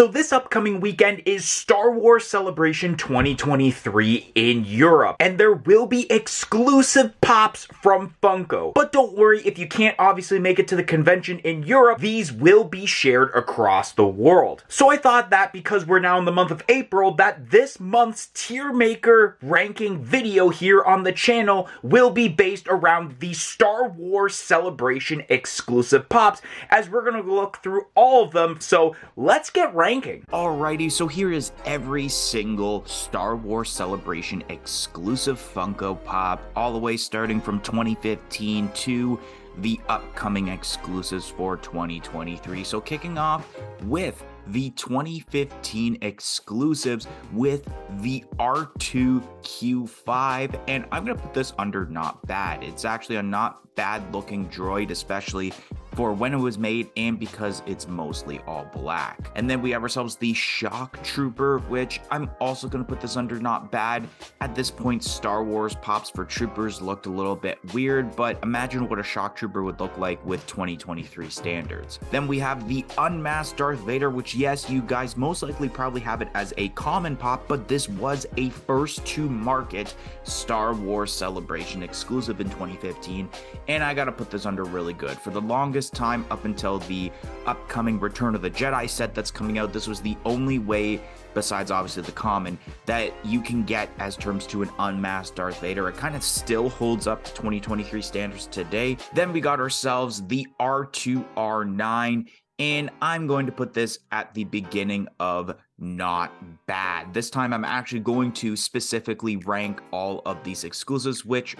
So this upcoming weekend is Star Wars Celebration 2023 in Europe, and there will be exclusive pops from Funko. But don't worry, if you can't obviously make it to the convention in Europe, these will be shared across the world. So I thought that because we're now in the month of April, that this month's tier maker ranking video here on the channel will be based around the Star Wars Celebration exclusive pops, as we're going to look through all of them. So let's get ranking. Alrighty, so here is every single Star Wars Celebration exclusive Funko Pop, all the way starting from 2015 to the upcoming exclusives for 2023. So kicking off with the 2015 exclusives with the R2Q5, and I'm going to put this under not bad. It's actually a not bad looking droid, especially for when it was made and because it's mostly all black. And then we have ourselves the Shock Trooper, which I'm also going to put this under not bad. At this point, Star Wars pops for troopers looked a little bit weird, but imagine what a Shock Trooper would look like with 2023 standards. Then we have the Unmasked Darth Vader, which yes, you guys most likely probably have it as a common pop, but this was a first to market Star Wars Celebration exclusive in 2015, and I gotta put this under really good. For the longest time up until the upcoming Return of the Jedi set that's coming out, this was the only way, besides obviously the common, that you can get as terms to an unmasked Darth Vader. It kind of still holds up to 2023 standards today. Then we got ourselves the R2R9, and I'm going to put this at the beginning of not bad. This time I'm actually going to specifically rank all of these exclusives, which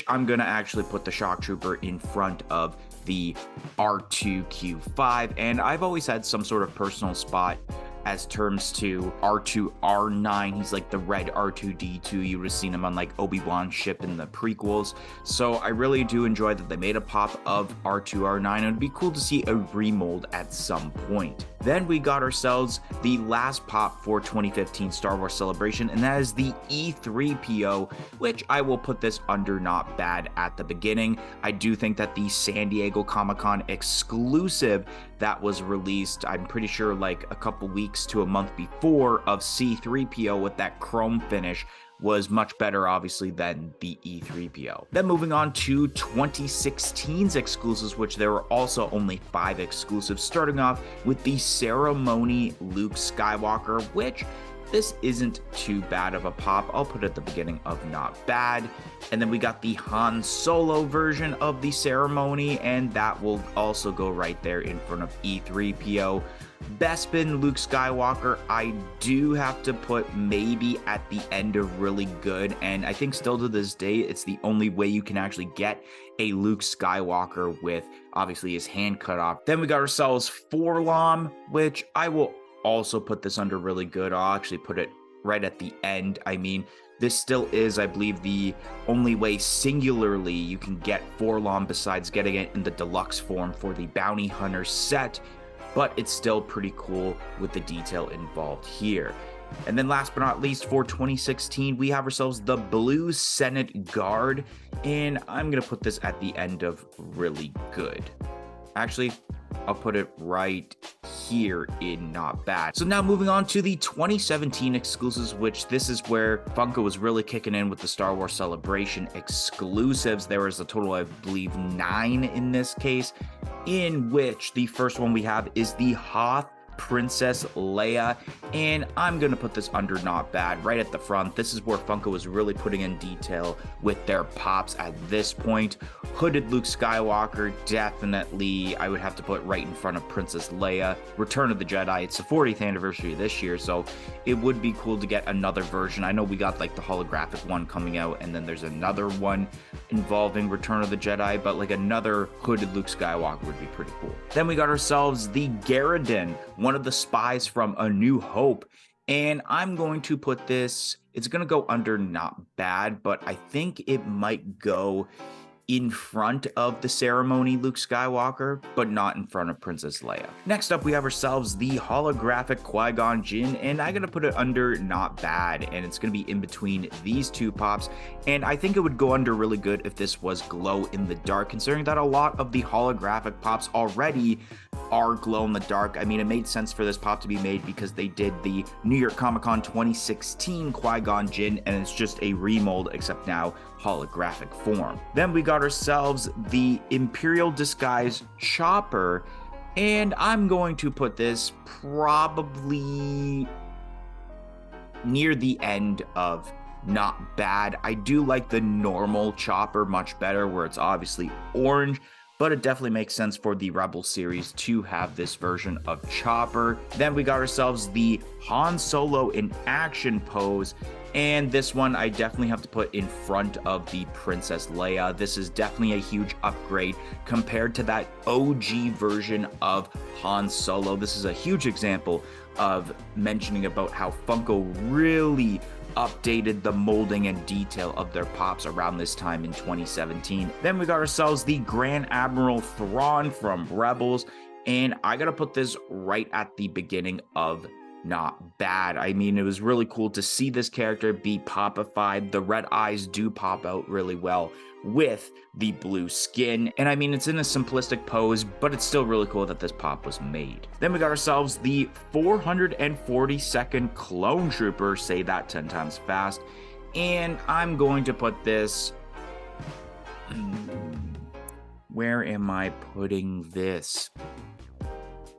I'm going to actually put the Shock Trooper in front of the R2Q5. And I've always had some sort of personal spot as terms to R2R9. He's like the red R2D2. You would have seen him on like Obi-Wan's ship in the prequels. So I really do enjoy that they made a pop of R2R9. It would be cool to see a remold at some point. Then we got ourselves the last pop for 2015 Star Wars Celebration, and that is the E3PO, which I will put this under not bad at the beginning. I do think that the San Diego Comic-Con exclusive that was released, I'm pretty sure like a couple weeks to a month before, of C3PO with that chrome finish was much better, obviously, than the E3PO. Then moving on to 2016's exclusives, which there were also only 5 exclusives, starting off with the Ceremony Luke Skywalker, which this isn't too bad of a pop. I'll put it at the beginning of not bad. And then we got the Han Solo version of the Ceremony, and that will also go right there in front of E3PO. Bespin Luke Skywalker, I do have to put maybe at the end of really good, and I think still to this day, it's the only way you can actually get a Luke Skywalker with obviously his hand cut off. Then we got ourselves Forlom, which I will also put this under really good. I'll actually put it right at the end. I mean, this still is, I believe, the only way singularly you can get Forlom besides getting it in the deluxe form for the Bounty Hunter set, but it's still pretty cool with the detail involved here. And then last but not least, for 2016, we have ourselves the Blue Senate Guard, and I'm going to put this at the end of really good. Actually, I'll put it right here in not bad. So now moving on to the 2017 exclusives, which this is where Funko was really kicking in with the Star Wars Celebration exclusives. There was a total, I believe, 9 in this case, in which the first one we have is the Hoth Princess Leia, and I'm gonna put this under not bad right at the front. This is where Funko is really putting in detail with their pops at this point. Hooded Luke Skywalker, definitely I would have to put right in front of Princess Leia. Return of the Jedi, it's the 40th anniversary this year, so it would be cool to get another version. I know we got like the holographic one coming out, and then there's another one involving Return of the Jedi, but like another hooded Luke Skywalker would be pretty cool. Then we got ourselves the Garridan, one of the spies from A New Hope, and I'm going to put this, it's going to go under not bad, but I think it might go in front of the ceremony Luke Skywalker, but not in front of Princess Leia. Next up, we have ourselves the holographic Qui-Gon Jinn, and I'm gonna put it under not bad, and it's gonna be in between these two pops, and I think it would go under really good if this was glow in the dark, considering that a lot of the holographic pops already are glow in the dark. I mean, it made sense for this pop to be made because they did the New York Comic Con 2016 Qui-Gon Jinn, and it's just a remold, except now holographic form. Then we got ourselves the Imperial Disguise Chopper, and I'm going to put this probably near the end of not bad. I do like the normal Chopper much better, where it's obviously orange, but it definitely makes sense for the Rebel series to have this version of Chopper. Then we got ourselves the Han Solo in action pose, and this one I definitely have to put in front of the Princess Leia. This is definitely a huge upgrade compared to that OG version of Han Solo. This is a huge example of mentioning about how Funko really updated the molding and detail of their pops around this time in 2017. Then we got ourselves the Grand Admiral Thrawn from Rebels, and I gotta put this right at the beginning of not bad. I mean, it was really cool to see this character be popified. The red eyes do pop out really well with the blue skin, and I mean, it's in a simplistic pose, but it's still really cool that this pop was made. Then we got ourselves the 442nd Clone Trooper, say that 10 times fast, and I'm going to put this, where am I putting this?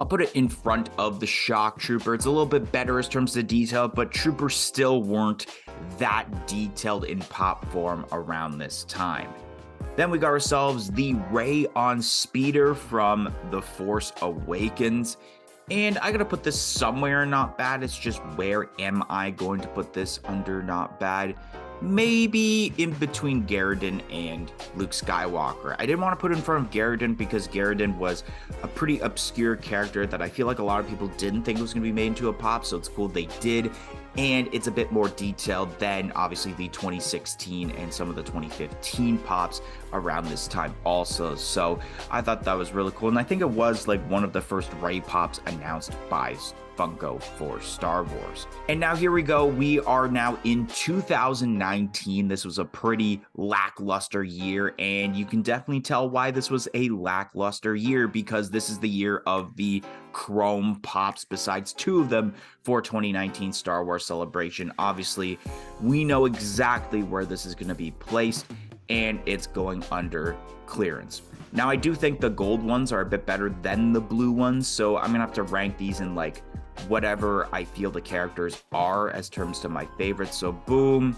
I'll put it in front of the Shock Trooper. It's a little bit better in terms of detail, but Troopers still weren't that detailed in pop form around this time. Then we got ourselves the Rey on Speeder from The Force Awakens. And I gotta put this somewhere not bad. It's just, where am I going to put this under not bad? Maybe in between Garridan and Luke Skywalker. I didn't want to put it in front of Garridan because Garridan was a pretty obscure character that I feel like a lot of people didn't think was going to be made into a pop, so it's cool they did. And it's a bit more detailed than obviously the 2016 and some of the 2015 pops around this time also. So I thought that was really cool. And I think it was like one of the first Rey pops announced by Funko for Star Wars. And now here we go. We are now in 2019. This was a pretty lackluster year, and you can definitely tell why this was a lackluster year, because this is the year of the Chrome pops, besides two of them for 2019 Star Wars Celebration. Obviously, we know exactly where this is going to be placed, and it's going under clearance. Now, I do think the gold ones are a bit better than the blue ones, so I'm gonna have to rank these in like whatever I feel the characters are as terms to my favorites. So boom,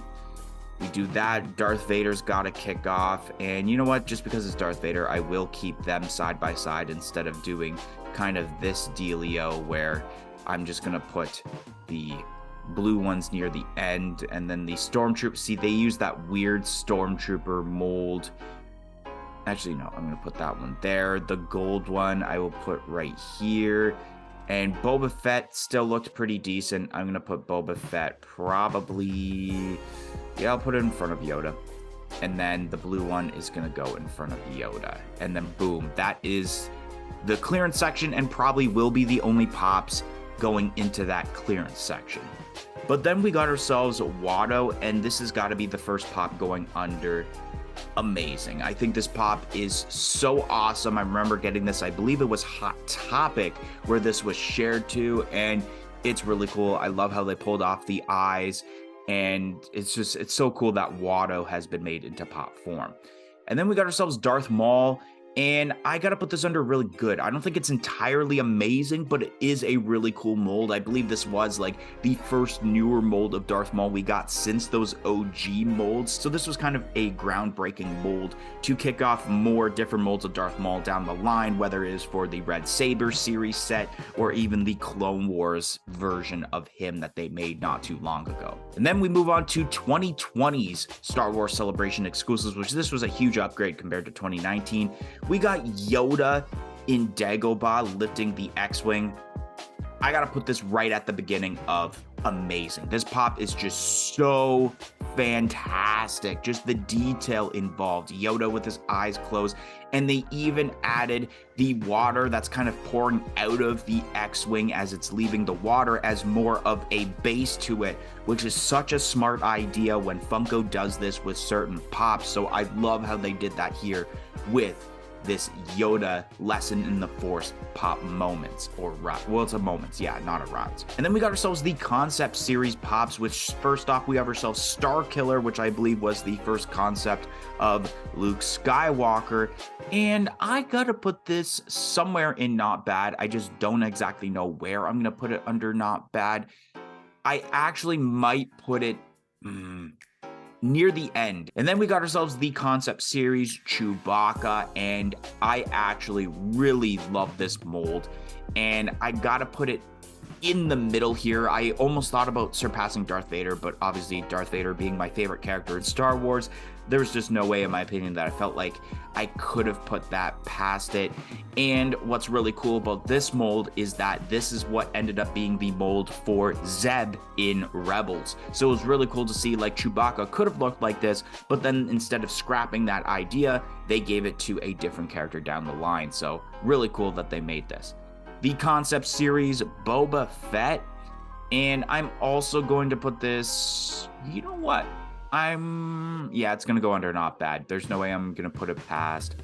we do that. Darth Vader's gotta kick off, and you know what, just because it's Darth Vader, I will keep them side by side instead of doing kind of this dealio where I'm just gonna put the blue ones near the end, and then the Stormtrooper, see, they use that weird Stormtrooper mold. Actually, no, I'm going to put that one there. The gold one I will put right here. And Boba Fett still looked pretty decent. I'm going to put Boba Fett probably... yeah, I'll put it in front of Yoda. And then the blue one is going to go in front of Yoda. And then boom, that is the clearance section, and probably will be the only pops going into that clearance section. But then we got ourselves Watto, and this has got to be the first pop going under amazing. I think this pop is so awesome. I remember getting this, I believe it was Hot Topic where this was shared to, and it's really cool. I love how they pulled off the eyes, and it's so cool that Watto has been made into pop form. And then we got ourselves Darth Maul, and I gotta put this under really good. I don't think it's entirely amazing, but it is a really cool mold. I believe this was like the first newer mold of Darth Maul we got since those OG molds. So this was kind of a groundbreaking mold to kick off more different molds of Darth Maul down the line, whether it is for the Red Saber series set or even the Clone Wars version of him that they made not too long ago. And then we move on to 2020's Star Wars Celebration exclusives, which this was a huge upgrade compared to 2019. We got Yoda in Dagobah lifting the X-Wing. I gotta put this right at the beginning of amazing. This pop is just so fantastic. Just the detail involved. Yoda with his eyes closed. And they even added the water that's kind of pouring out of the X-Wing as it's leaving the water as more of a base to it, which is such a smart idea when Funko does this with certain pops. So I love how they did that here with this Yoda lesson in the Force pop moments, or well, it's a moments, yeah, not a rods. And then we got ourselves the concept series pops, which first off we have ourselves Star Killer, which I believe was the first concept of Luke Skywalker. And I gotta put this somewhere in not bad. I just don't exactly know where I'm gonna put it under not bad. I actually might put it near the end. And then we got ourselves the concept series Chewbacca, and I actually really love this mold, and I gotta put it in the middle here. I almost thought about surpassing Darth Vader, but obviously Darth Vader being my favorite character in Star Wars, there's just no way in my opinion that I felt like I could have put that past it. And what's really cool about this mold is that this is what ended up being the mold for Zeb in Rebels. So it was really cool to see like Chewbacca could have looked like this, but then instead of scrapping that idea, they gave it to a different character down the line. So really cool that they made this. The concept series Boba Fett, and I'm also going to put this, you know what? Yeah, it's gonna go under not bad. There's no way I'm gonna put it past.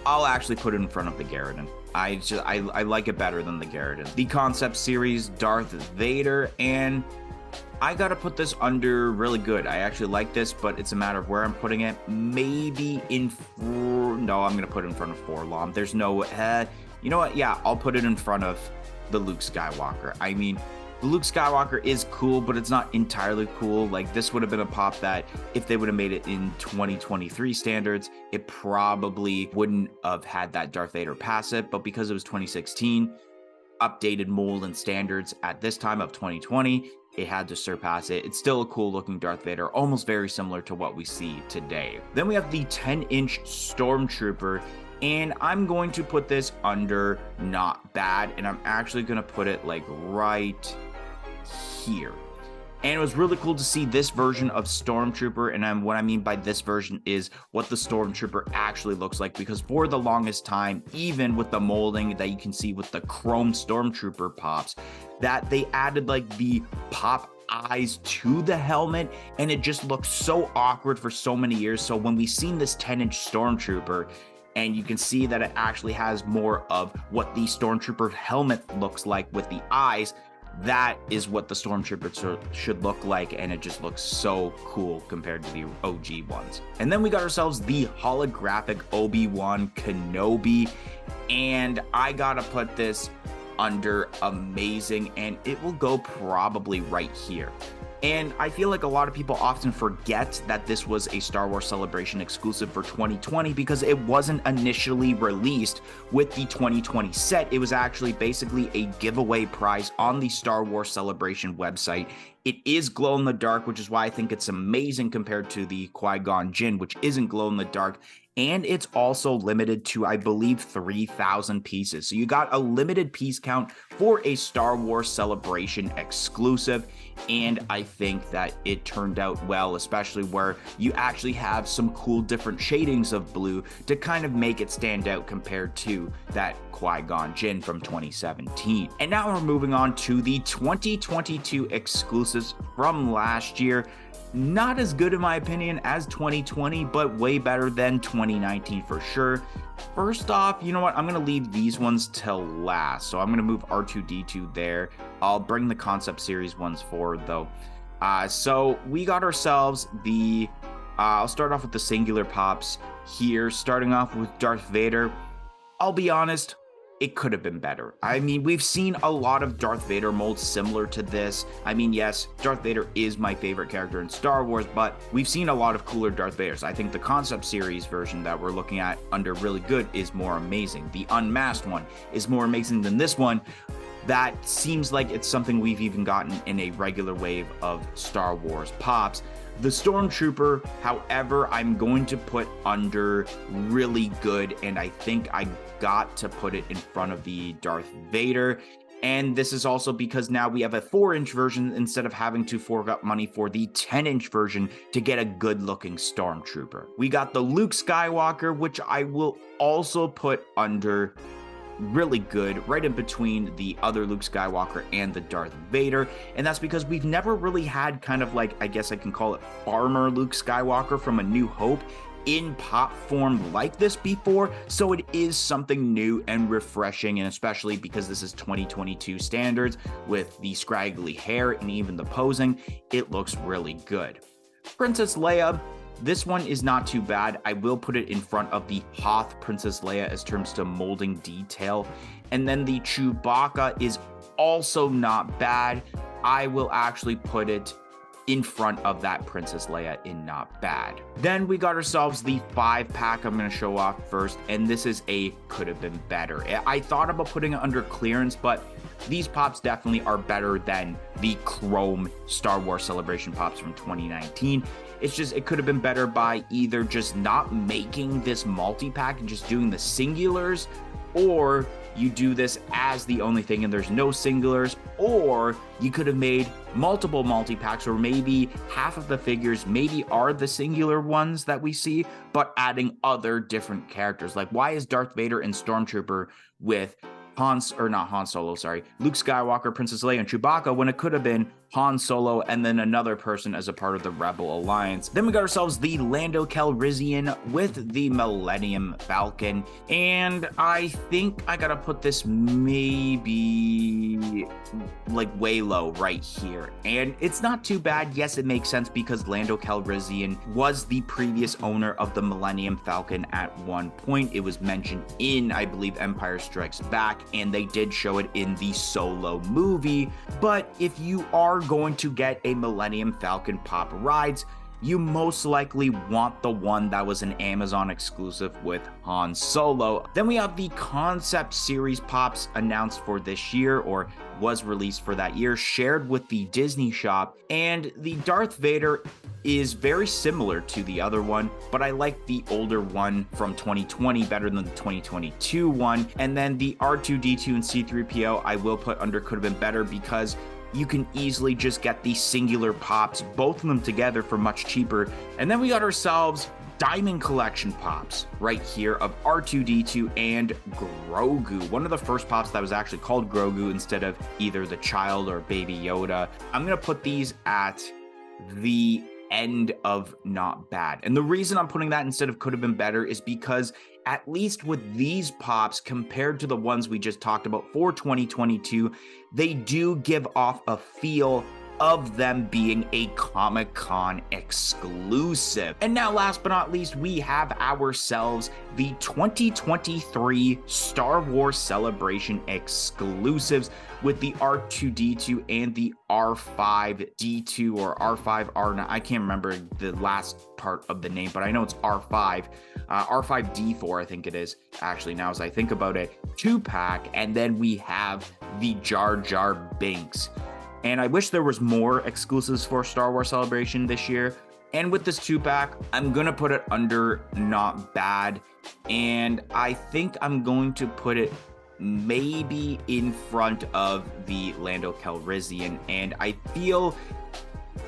I'll actually put it in front of the Garridan. I like it better than the Garridan. The concept series Darth Vader, and I gotta put this under really good. I actually like this, but it's a matter of where I'm putting it. Maybe no, I'm gonna put it in front of Forlom. There's no, you know what? Yeah, I'll put it in front of the Luke Skywalker. I mean, the Luke Skywalker is cool, but it's not entirely cool. Like, this would have been a pop that if they would have made it in 2023 standards, it probably wouldn't have had that Darth Vader pass it. But because it was 2016, updated mold and standards at this time of 2020, it had to surpass it. It's still a cool looking Darth Vader, almost very similar to what we see today. Then we have the 10-inch Stormtrooper, and I'm going to put this under not bad, and I'm actually going to put it like right here. And it was really cool to see this version of Stormtrooper, and what I mean by this version is what the Stormtrooper actually looks like, because for the longest time, even with the molding that you can see with the chrome Stormtrooper pops, that they added like the pop eyes to the helmet, and it just looked so awkward for so many years. So when we seen this 10-inch Stormtrooper, and you can see that it actually has more of what the Stormtrooper helmet looks like with the eyes, that is what the Stormtrooper should look like, and it just looks so cool compared to the OG ones. And then we got ourselves the holographic Obi-Wan Kenobi, and I gotta put this under amazing, and it will go probably right here. And I feel like a lot of people often forget that this was a Star Wars Celebration exclusive for 2020 because it wasn't initially released with the 2020 set. It was actually basically a giveaway prize on the Star Wars Celebration website. It is glow in the dark, which is why I think it's amazing compared to the Qui-Gon Jinn, which isn't glow in the dark. And it's also limited to, I believe, 3,000 pieces. So you got a limited piece count for a Star Wars Celebration exclusive. And I think that it turned out well, especially where you actually have some cool different shadings of blue to kind of make it stand out compared to that Qui-Gon Jinn from 2017. And now we're moving on to the 2022 exclusives from last year. Not as good in my opinion as 2020, but way better than 2019 for sure. First off, you know what? I'm going to leave these ones till last. So I'm going to move R2-D2 there. I'll bring the concept series ones forward though. So we got ourselves the, I'll start off with the singular pops here, starting off with Darth Vader. I'll be honest, it could have been better. I mean, we've seen a lot of Darth Vader molds similar to this. I mean, yes, Darth Vader is my favorite character in Star Wars, but we've seen a lot of cooler Darth Vaders. I think the concept series version that we're looking at under really good is more amazing. The unmasked one is more amazing than this one. That seems like it's something we've even gotten in a regular wave of Star Wars pops. The Stormtrooper, however, I'm going to put under really good, and I think I got to put it in front of the Darth Vader. And this is also because now we have a 4-inch version instead of having to fork up money for the 10-inch version to get a good-looking Stormtrooper. We got the Luke Skywalker, which I will also put under really good, right in between the other Luke Skywalker and the Darth Vader. And that's because we've never really had kind of like, I guess I can call it farmer Luke Skywalker from A New Hope in pop form like this before, so it is something new and refreshing, and especially because this is 2022 standards with the scraggly hair and even the posing, it looks really good. Princess Leia, this one is not too bad. I will put it in front of the Hoth Princess Leia as terms to molding detail, and then the Chewbacca is also not bad. I will actually put it in front of that Princess Leia in not bad. Then we got ourselves the 5-pack I'm going to show off first, and this is a could have been better. I thought about putting it under clearance, but these pops definitely are better than the Chrome Star Wars Celebration pops from 2019. It's just, it could have been better by either just not making this multi-pack and just doing the singulars, or you do this as the only thing and there's no singulars, or you could have made multiple multi-packs, or maybe half of the figures maybe are the singular ones that we see, but adding other different characters. Like, why is Darth Vader and Stormtrooper with Luke Skywalker, Princess Leia, and Chewbacca when it could have been Han Solo and then another person as a part of the Rebel Alliance? Then we got ourselves the Lando Calrissian with the Millennium Falcon, and I think I gotta put this maybe like way low right here, and it's not too bad. Yes, it makes sense because Lando Calrissian was the previous owner of the Millennium Falcon at one point. It was mentioned in, I believe, Empire Strikes Back, and they did show it in the Solo movie. But if you are going to get a Millennium Falcon pop rides, you most likely want the one that was an Amazon exclusive with Han Solo. Then we have the concept series pops announced for this year, or was released for that year, shared with the Disney shop, and the Darth Vader is very similar to the other one, but I like the older one from 2020 better than the 2022 one. And then the R2-D2 and C-3PO I will put under could have been better because you can easily just get these singular pops, both of them together, for much cheaper. And then we got ourselves Diamond Collection pops right here of R2-D2 and Grogu. One of the first pops that was actually called Grogu instead of either the child or Baby Yoda. I'm going to put these at the end of not bad. And the reason I'm putting that instead of could have been better is because at least with these pops, compared to the ones we just talked about for 2022, they do give off a feel of them being a Comic-Con exclusive. And now, last but not least, we have ourselves the 2023 Star Wars Celebration exclusives with the R2-D2 and the R5-D2 or R5-R9. I can't remember the last part of the name, but I know it's R5. R5-D4, I think it is, actually, now as I think about it. 2-pack, and then we have the Jar Jar Binks. And I wish there was more exclusives for Star Wars Celebration this year. And with this 2-pack, I'm going to put it under not bad. And I think I'm going to put it maybe in front of the Lando Calrissian. And I feel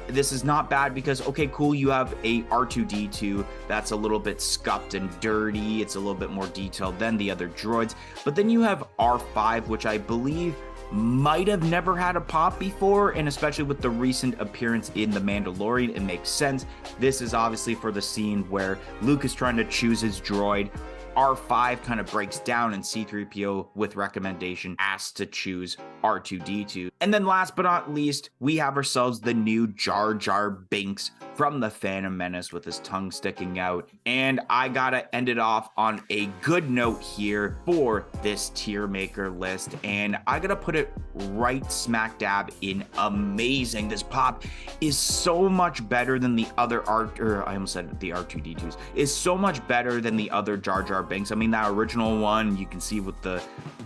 this is not bad because, okay, cool, you have a R2-D2 that's a little bit scuffed and dirty. It's a little bit more detailed than the other droids. But then you have R5, which I believe might have never had a pop before, and especially with the recent appearance in The Mandalorian, it makes sense. This is obviously for the scene where Luke is trying to choose his droid. R5 kind of breaks down, and C-3PO, with recommendation, asks to choose R2-D2. And then last but not least, we have ourselves the new Jar Jar Binks from The Phantom Menace with his tongue sticking out. And I gotta end it off on a good note here for this tier maker list, and I gotta put it right smack dab in amazing. This pop is so much better than the other I almost said the R2-D2s, is so much better than the other Jar Jar Binks. I mean, that original one, you can see with the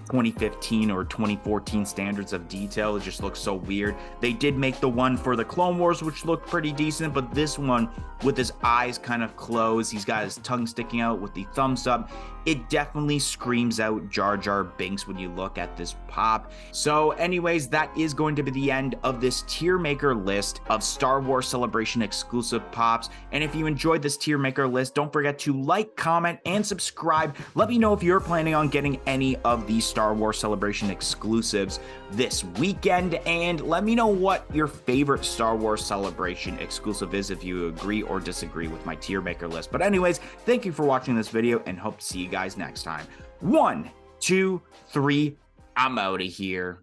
2015 or 2014 standards of detail, it just looks so weird. They did make the one for the Clone Wars, which looked pretty decent, but this one with his eyes kind of closed, he's got his tongue sticking out with the thumbs up, it definitely screams out Jar Jar Binks when you look at this pop. So anyways, that is going to be the end of this tier maker list of Star Wars Celebration exclusive pops. And if you enjoyed this tier maker list, don't forget to like, comment, and subscribe. Let me know if you're planning on getting any of these Star Wars Celebration exclusives this weekend, and let me know what your favorite Star Wars Celebration exclusive is if you agree or disagree with my tier maker list. But anyways, thank you for watching this video and hope to see you guys next time. 1, 2, 3, I'm out of here.